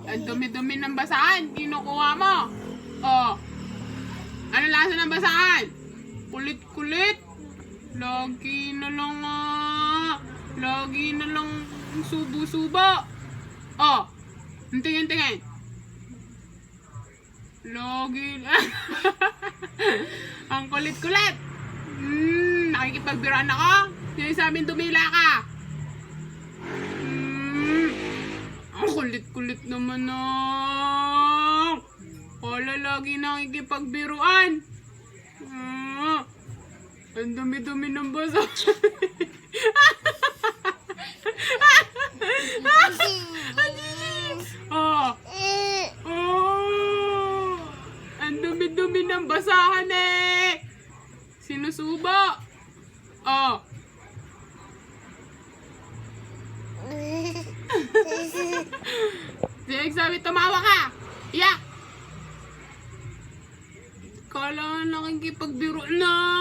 Ang dumi-dumi ng basahan. Kinukuha mo. Oh. Ano lasa ng basahan? Kulit-kulit. Lagi na lang Lagi na lang subo-subo. Oh. Tingin-tingin. Lagi ang kulit-kulit. Nakikipagbiruan ako. Sinasabing dumila ka. Ang kulit-kulit naman Wala lagi nakikipagbiruan. Ang dumi-dumi ng basa. Oh. Oh. Ang dumi-dumi ng basahan Sinusubo. Oh. Sabi, tumawa ka. Iyak. Kala nakikipagbiruan na.